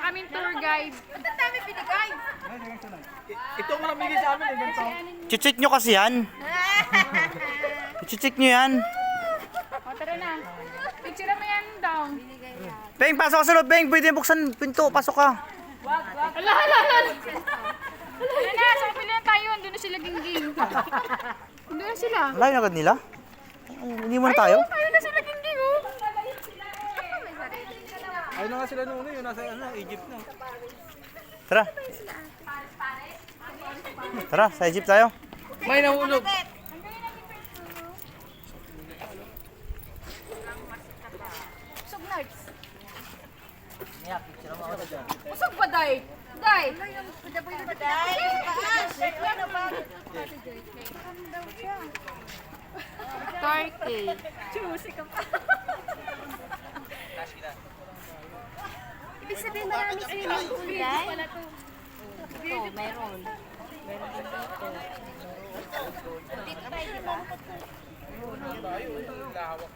kaming tour guide. Ba't ang dami binigay? Ito mo lang bigay sa amin eh, ganito. Chichik nyo kasi yan. Chichik nyo yan. O, tara na. Picture mo yan daw. Beng, pasok ka sa loob, Beng. Pwede buksan pinto. Pasok ka. Ala. Tara na, sa kapila na tayo. Andun na sila gingging. Andun na sila. Wala yung agad nila. Hindi mo na tayo. Ayun na sila gingging, oh. Ayun na nga sila noon yun, nasa Egypt na. Tara. Tara, sa Egypt tayo. May nahulog. Usog ba, Day? Day! Turkey. Juicy ka pa. Ibig sabihin marami swimming pool, Day? Oo, meron. Meron din dito. Dito tayo, di ba?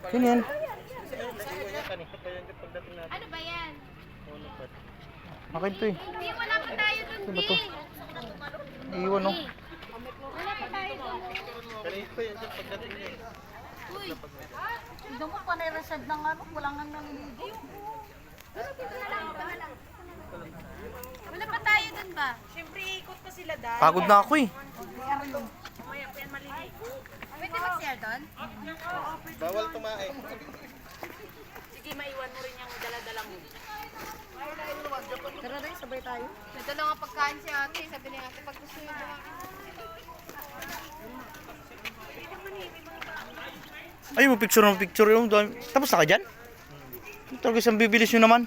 Sino yan? Ano ba yan? Akin to eh. Hindi, wala pa tayo dun, Ano ba di. to? Iiwan no? Wala pa tayo dun. Uy, Hindi mo pa nirasad ng ano, wala nga naniligo. wala pa tayo dun ba? Pagod na ako eh. Pwede mag-share dun? Bawal tumae. Sige, maiwan mo rin yung dala-dala mo. Tara rin, sabay tayo. Ito lang ang pagkain si ate. Sabi ni ate, pag gusto nyo lang. Ay, mo picture yung dami. Tapos na ka dyan? Talaga isang bibilis nyo naman.